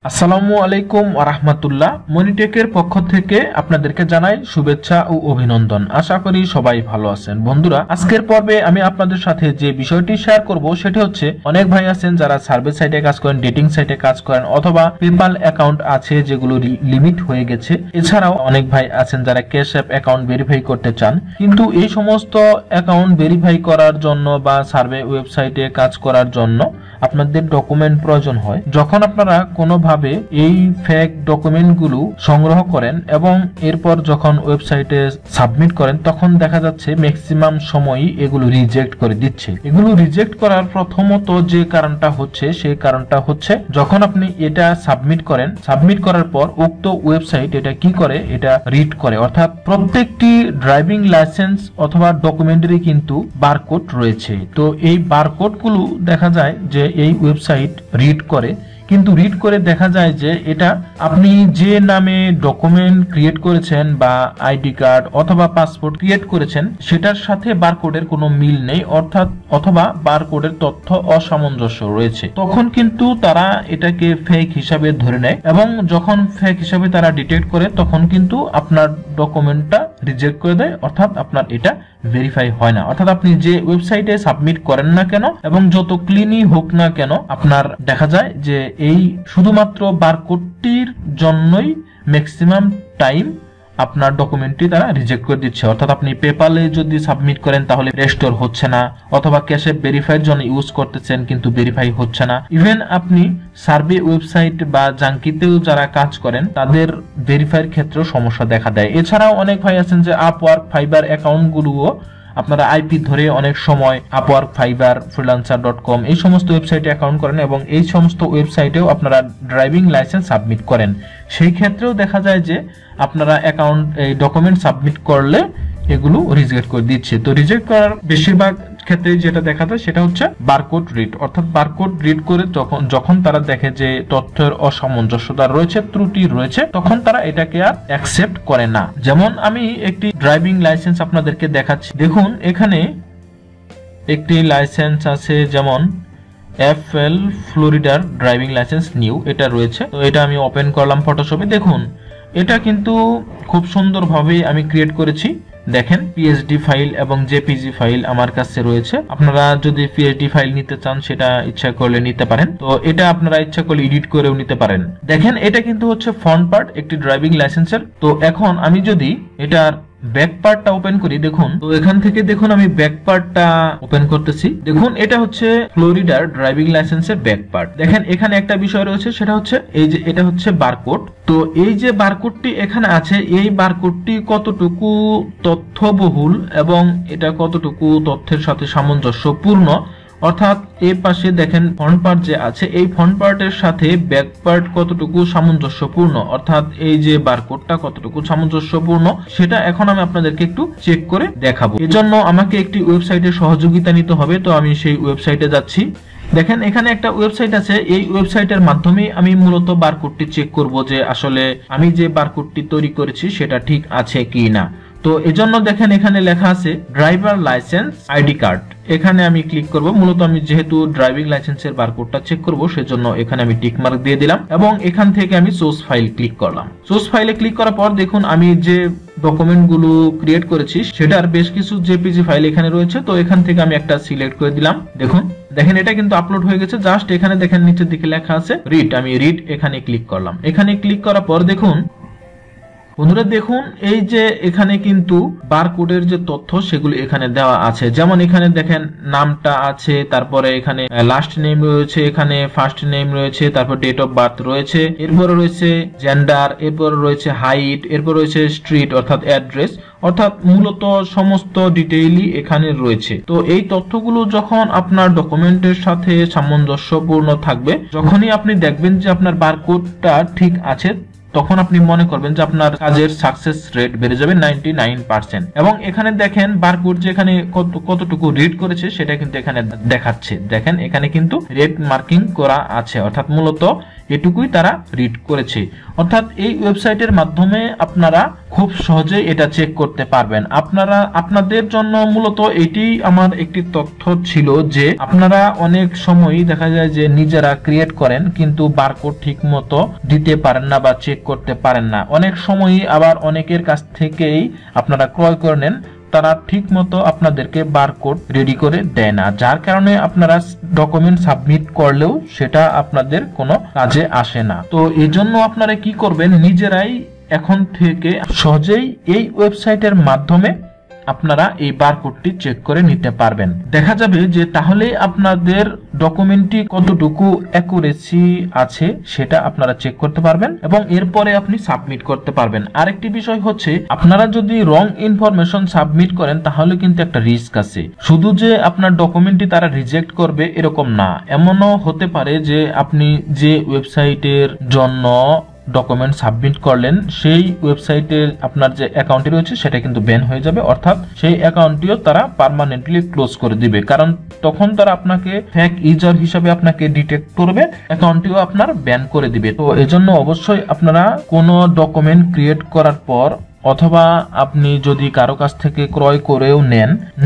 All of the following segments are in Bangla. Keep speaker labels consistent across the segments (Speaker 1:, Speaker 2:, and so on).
Speaker 1: আসসালামু আলাইকুম ওয়া রাহমাতুল্লাহ। মনি টেকের পক্ষ থেকে আপনাদেরকে জানাই শুভেচ্ছা ও অভিনন্দন। আশা করি সবাই ভালো আছেন। বন্ধুরা, আজকের পর্বে আমি আপনাদের সাথে যে বিষয়টি শেয়ার করব সেটি হচ্ছে, অনেক ভাই আছেন যারা সার্ভে সাইটে কাজ করেন, ডেটিং সাইটে কাজ করেন, অথবা পেপাল অ্যাকাউন্ট আছে যেগুলো লিমিট হয়ে গেছে। এছাড়াও অনেক ভাই আছেন যারা ক্যাশ অ্যাপ অ্যাকাউন্ট ভেরিফাই করতে চান, কিন্তু এই সমস্ত অ্যাকাউন্ট ভেরিফাই করার জন্য বা সার্ভে ওয়েবসাইটে কাজ করার জন্য আপনাদের ডকুমেন্ট প্রয়োজন হয়। যখন আপনারা কোনোভাবে এই ফেক ডকুমেন্টগুলো সংগ্রহ করেন এবং এরপর যখন ওয়েবসাইটে সাবমিট করেন, তখন দেখা যাচ্ছে ম্যাক্সিমাম সময়ই এগুলো রিজেক্ট করে দিচ্ছে। এগুলো রিজেক্ট করার প্রথমত যে কারণটা হচ্ছে, সেই কারণটা হচ্ছে যখন আপনি এটা সাবমিট করেন, সাবমিট করার পর উক্ত ওয়েবসাইট এটা কি করে, এটা রিড করে। অর্থাৎ প্রত্যেকটি ড্রাইভিং লাইসেন্স অথবা ডকুমেন্টারি কিন্তু বারকোড রয়েছে। তো এই বারকোডগুলো দেখা যায় যে এই ওয়েবসাইট রিড করে, কিন্তু রিড করে দেখা যায় যে এটা আপনি যে নামে ডকুমেন্ট ক্রিয়েট করেছেন বা আইডি কার্ড অথবা পাসপোর্ট ক্রিয়েট করেছেন, সেটার সাথে বারকোডের কোনো মিল নেই, অর্থাৎ অথবা বারকোডের তথ্য অসামঞ্জস্য রয়েছে। তখন কিন্তু তারা এটাকে ফেক হিসাবে ধরে নেয় এবং যখন ফেক হিসাবে তারা ডিটেক্ট করে, তখন কিন্তু আপনার ডকুমেন্টটা রিজেক্ট করে দেয়, অর্থাৎ আপনার এটা ভেরিফাই হয় না। অর্থাৎ আপনি যে ওয়েবসাইটে সাবমিট করেন না কেন এবং যত ক্লিনই হোক না কেন, আপনার দেখা যায় যে এই শুধুমাত্র বারকোডটির জন্যই ম্যাক্সিমাম টাইম আপনার ডকুমেন্টটি তারা রিজেক্ট করে দিচ্ছে। অর্থাৎ আপনি পেপালে যদি সাবমিট করেন তাহলে রেস্টোর হচ্ছে না, অথবা ক্যাশে ভেরিফাইয়ের জন্য ইউজ করতেছেন কিন্তু ভেরিফাই হচ্ছে না। ইভেন আপনি সার্ভে ওয়েবসাইট বা জাঙ্কিতেও যারা কাজ করেন তাদের ভেরিফাইয়ের ক্ষেত্রেও সমস্যা দেখা দেয়। এছাড়াও অনেক ভাই আছেন যে আপওয়ার্ক, ফাইবার অ্যাকাউন্টগুলোও আপনারা আইপি ধরে অনেক সময় আপওয়ার্ক, ফাইবার, ফ্রিল্যান্সার.com এই সমস্ত ওয়েবসাইটে অ্যাকাউন্ট করেন এবং এই সমস্ত ওয়েবসাইটেও আপনারা ড্রাইভিং লাইসেন্স সাবমিট করেন। সেই ক্ষেত্রেও দেখা যায় যে আপনারা অ্যাকাউন্ট এই ডকুমেন্ট সাবমিট করলে এগুলো রিজেক্ট করে দিচ্ছে। তো রিজেক্ট করার বেশিরভাগ ক্ষেত্রে যেটা দেখা যায় সেটা হচ্ছে বারকোড রিড। অর্থাৎ বারকোড রিড করে যখন তারা দেখে যে তথ্যের অসামঞ্জস্যতা রয়েছে, ত্রুটি রয়েছে, তখন তারা এটাকে আর অ্যাকসেপ্ট করে না। যেমন আমি একটি ড্রাইভিং লাইসেন্স আপনাদেরকে দেখাচ্ছি। দেখুন, এখানে একটি লাইসেন্স আছে, যেমন FL ফ্লোরিডার ড্রাইভিং লাইসেন্স নিউ, এটা রয়েছে। তো এটা আমি ওপেন করলাম ফটোশপে। দেখুন, এটা কিন্তু খুব সুন্দরভাবে আমি ক্রিয়েট করেছি। দেখেন, পিএসডি ফাইল এবং জেপিজি ফাইল আমার কাছে রয়েছে। আপনারা যদি পিএসডি ফাইল নিতে চান সেটা ইচ্ছা করলে নিতে পারেন। তো এটা আপনারা ইচ্ছা করলে এডিট করেও নিতে পারেন। দেখেন, এটা কিন্তু হচ্ছে ফ্রন্ট পার্ট একটি ড্রাইভিং লাইসেন্সের। তো এখন আমি যদি এটার ব্যাক পার্টটা ওপেন করি, দেখুন, তো এখান থেকে দেখুন আমি ব্যাক পার্টটা ওপেন করতেছি। দেখুন, এটা হচ্ছে ফ্লোরিডার ড্রাইভিং লাইসেন্সের ব্যাক পার্ট। দেখেন, এখানে একটা বিষয় রয়েছে, সেটা হচ্ছে এই যে এটা হচ্ছে বারকোড। তো এই যে বারকোডটি এখানে আছে, এই বারকোডটি কতটুকু তথ্যবহুল এবং এটা কতটুকু তথ্যের সাথে সামঞ্জস্যপূর্ণ, অর্থাৎ এই পাশে দেখেন ফ্রন্ট পার্ট যে আছে, এই ফ্রন্ট পার্টের সাথে ব্যাক পার্ট কতটুকু সামঞ্জস্যপূর্ণ, অর্থাৎ এই যে বারকোডটা কতটুকু সামঞ্জস্যপূর্ণ, সেটা এখন আমি আপনাদেরকে একটু চেক করে দেখাবো। এজন্য আমাকে একটি ওয়েবসাইটের সহযোগিতা নিতে হবে। তো আমি সেই ওয়েবসাইটে যাচ্ছি। দেখেন, এখানে একটা ওয়েবসাইট আছে। এই ওয়েবসাইটের মাধ্যমে আমি মূলত বারকোডটি চেক করব যে আসলে আমি যে বারকোডটি তৈরি করেছি সেটা ঠিক আছে কি না। তো এজন্য দেখেন, এখানে লেখা আছে ড্রাইভার লাইসেন্স আইডি কার্ড। এখানে আমি ক্লিক করব। মূলত আমি যেহেতু ড্রাইভিং লাইসেন্সের বারকোডটা চেক করব, সেজন্য এখানে আমি টিক মার্ক দিয়ে দিলাম এবং এখান থেকে আমি সোর্স ফাইল ক্লিক করলাম। সোর্স ফাইলে ক্লিক করার পর দেখুন, আমি যে ডকুমেন্টগুলো ক্রিয়েট করেছি সেটার বেশ কিছু জেপিজি ফাইল এখানে রয়েছে। তো এখান থেকে আমি একটা সিলেক্ট করে দিলাম। দেখেন এটা কিন্তু আপলোড হয়ে গেছে। জাস্ট এখানে দেখেন নিচের দিকে লেখা আছে রিড। আমি রিড এখানে ক্লিক করলাম। এখানে ক্লিক করার পর দেখুন বন্ধুরা, দেখুন এই যে এখানে কিন্তু বারকোডের যে তথ্য সেগুলো এখানে দেওয়া আছে। যেমন এখানে দেখেন নামটা আছে, তারপরে এখানে লাস্ট নেম রয়েছে, এখানে ফার্স্ট নেম রয়েছে, তারপর ডেট অফ বার্থ রয়েছে, এরপর রয়েছে জেন্ডার, এরপর রয়েছে হাইট, এরপর রয়েছে স্ট্রিট অর্থাৎ অ্যাড্রেস, অর্থাৎ মূলত সমস্ত ডিটেইলই এখানে রয়েছে। তো এই তথ্যগুলো যখন আপনার ডকুমেন্টের সাথে সামঞ্জস্যপূর্ণ থাকবে, যখনই আপনি দেখবেন যে আপনার বারকোডটা ঠিক আছে, তখন আপনি মনে করবেন যে আপনার কাজের সাকসেস রেট বেড়ে যাবে 99%। এবং এখানে দেখেন বারকোড যে এখানে কতটুকু রিড করেছে সেটা কিন্তু এখানে দেখাচ্ছে। দেখেন, এখানে কিন্তু রেড মার্কিং করা আছে, অর্থাৎ মূলত এটুকুই তারা রিড করেছে। অর্থাৎ এই ওয়েবসাইটের মাধ্যমে আপনারা খুব সহজে এটা চেক করতে পারবেন। আপনাদের জন্য মূলত এটি আমার একটি তথ্য ছিল যে আপনারা অনেক সময়ই দেখা যায় যে নিজেরা ক্রিয়েট করেন কিন্তু বারকোড ঠিক মতো দিতে পারেন না বা চেক করতে পারেন না। অনেক সময়ই আবার অনেকের কাছ থেকেই আপনারা ক্রয় করে নেন, তারা ঠিক মতো আপনাদেরকে বারকোড রেডি করে দেয় না, যার কারণে আপনারা ডকুমেন্ট সাবমিট করলেও সেটা আপনাদের কোনো কাজে আসে না। তো এই জন্য আপনারা কি করবেন, নিজেরাই এখন থেকে সহজেই এই ওয়েবসাইটের মাধ্যমে আপনারা এই বারকোডটি চেক করে নিতে পারবেন। দেখা যাবে যে তাহলে আপনাদের ডকুমেন্টটি কতটুকু অ্যাকুরেসি আছে সেটা আপনারা চেক করতে পারবেন এবং এরপরে আপনি সাবমিট করতে পারবেন। আরেকটি বিষয় হচ্ছে, আপনারা যদি রং ইনফরমেশন সাবমিট করেন তাহলে কিন্তু একটা রিস্ক আছে। শুধু যে আপনার ডকুমেন্টটি তারা রিজেক্ট করবে এরকম না, এমনও হতে পারে যে আপনি যে ওয়েবসাইটের জন্য ডকুমেন্ট সাবমিট করলেন সেই ওয়েবসাইটে আপনার যে অ্যাকাউন্টটি রয়েছে সেটা কিন্তু ব্যান হয়ে যাবে, অর্থাৎ সেই অ্যাকাউন্টটিও তারা পার্মানেন্টলি ক্লোজ করে দিবে, কারণ তখন তারা আপনাকে ফেক ইউজার হিসেবে আপনাকে ডিটেক্ট করবে, অ্যাকাউন্টটিও আপনার ব্যান করে দিবে। তো এজন্য অবশ্যই আপনারা কোনো ডকুমেন্ট ক্রিয়েট করার পর অথবা আপনি যদি কারো কাছ থেকে ক্রয় করেও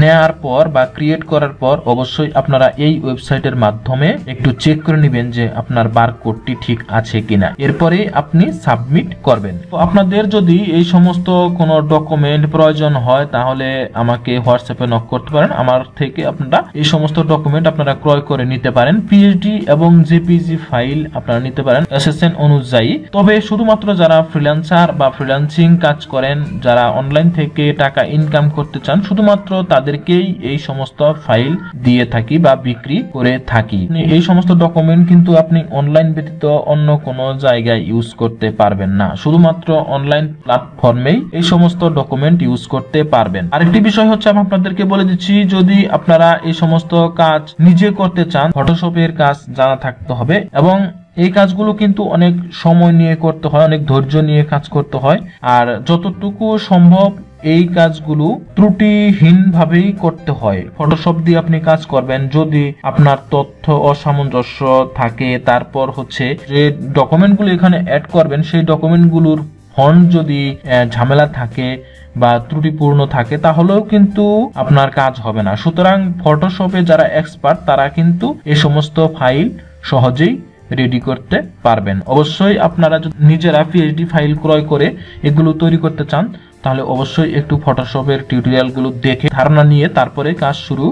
Speaker 1: নেয়ার পর বা ক্রিয়েট করার পর অবশ্যই আপনারা এই ওয়েবসাইটের মাধ্যমে একটু চেক করে নেবেন যে আপনার বারকোডটি ঠিক আছে কিনা, এরপরে আপনি সাবমিট করবেন। তো আপনাদের যদি এই সমস্ত কোনো ডকুমেন্ট প্রয়োজন হয় তাহলে আমাকে হোয়াটসঅ্যাপে নক করতে পারেন, আমার থেকে আপনারা এই সমস্ত ডকুমেন্ট আপনারা ক্রয় করে নিতে পারেন। পিএইচডি এবং জেপিজি ফাইল আপনারা নিতে পারেন এসএসএন অনুযায়ী। তবে শুধুমাত্র যারা ফ্রিল্যান্সার বা ফ্রিল্যান্সিং কাজ করেন, যারা অনলাইন থেকে টাকা ইনকাম করতে চান, শুধুমাত্র তাদেরকেই এই সমস্ত ফাইল দিয়ে থাকি বা বিক্রি করে থাকি। এই সমস্ত ডকুমেন্ট কিন্তু আপনি অনলাইন ব্যতীত অন্য কোনো জায়গায় ইউজ করতে পারবেন না, শুধুমাত্র অনলাইন প্ল্যাটফর্মেই এই সমস্ত ডকুমেন্ট ইউজ করতে পারবেন। আরেকটি বিষয় হচ্ছে, আমি আপনাদেরকে বলে দিচ্ছি, যদি আপনারা এই সমস্ত কাজ নিজে করতে চান, ফটোশপের কাজ জানা থাকতে হবে এবং এই কাজগুলো কিন্তু অনেক সময় নিয়ে করতে হয়, অনেক ধৈর্য নিয়ে কাজ করতে হয়। আর যতটুকু সম্ভব এই কাজগুলো ত্রুটিহীন ভাবেই করতে হয়। ফটোশপ দিয়ে আপনি কাজ করবেন, যদি আপনার তথ্য অসামঞ্জস্য থাকে, তারপর হচ্ছে যে ডকুমেন্টগুলো এখানে অ্যাড করবেন সেই ডকুমেন্টগুলোর ফন্ট যদি ঝামেলা থাকে বা ত্রুটিপূর্ণ থাকে তাহলেও কিন্তু আপনার কাজ হবে না। সুতরাং ফটোশপে যারা এক্সপার্ট তারা কিন্তু এই সমস্ত ফাইল সহজেই রেডি করতে পারবেন। অবশ্যই আপনারা নিজেরা পিএইচডি ফাইল ক্রয় করে এগুলো তৈরি করতে চান তাহলে অবশ্যই একটু ফটোশপের টিউটোরিয়াল গুলো দেখে ধারণা নিয়ে তারপরে কাজ শুরু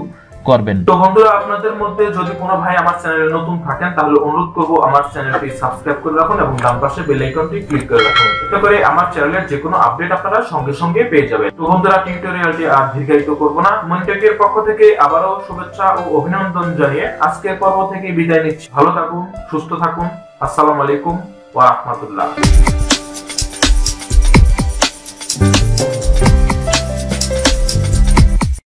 Speaker 1: করবেন। তো বন্ধুরা, আপনাদের মধ্যে যদি কোনো ভাই আমার চ্যানেলে নতুন থাকেন তাহলে অনুরোধ করব আমার চ্যানেলটি সাবস্ক্রাইব করে রাখুন এবং ডান পাশে বেল আইকনটি ক্লিক করে রাখুন, এতে করে আমার চ্যানেলের যে কোনো আপডেট আপনারা সঙ্গে সঙ্গে পেয়ে যাবেন। তো বন্ধুরা, টিউটোরিয়ালটি আর দীর্ঘায়িত করব না, মনি টেকের পক্ষ থেকে আবারও শুভেচ্ছা ও অভিনন্দন জানিয়ে আজকের পর্ব থেকে বিদায় নিচ্ছি। ভালো থাকুন, সুস্থ থাকুন। আসসালামু আলাইকুম ওয়া রাহমাতুল্লাহ।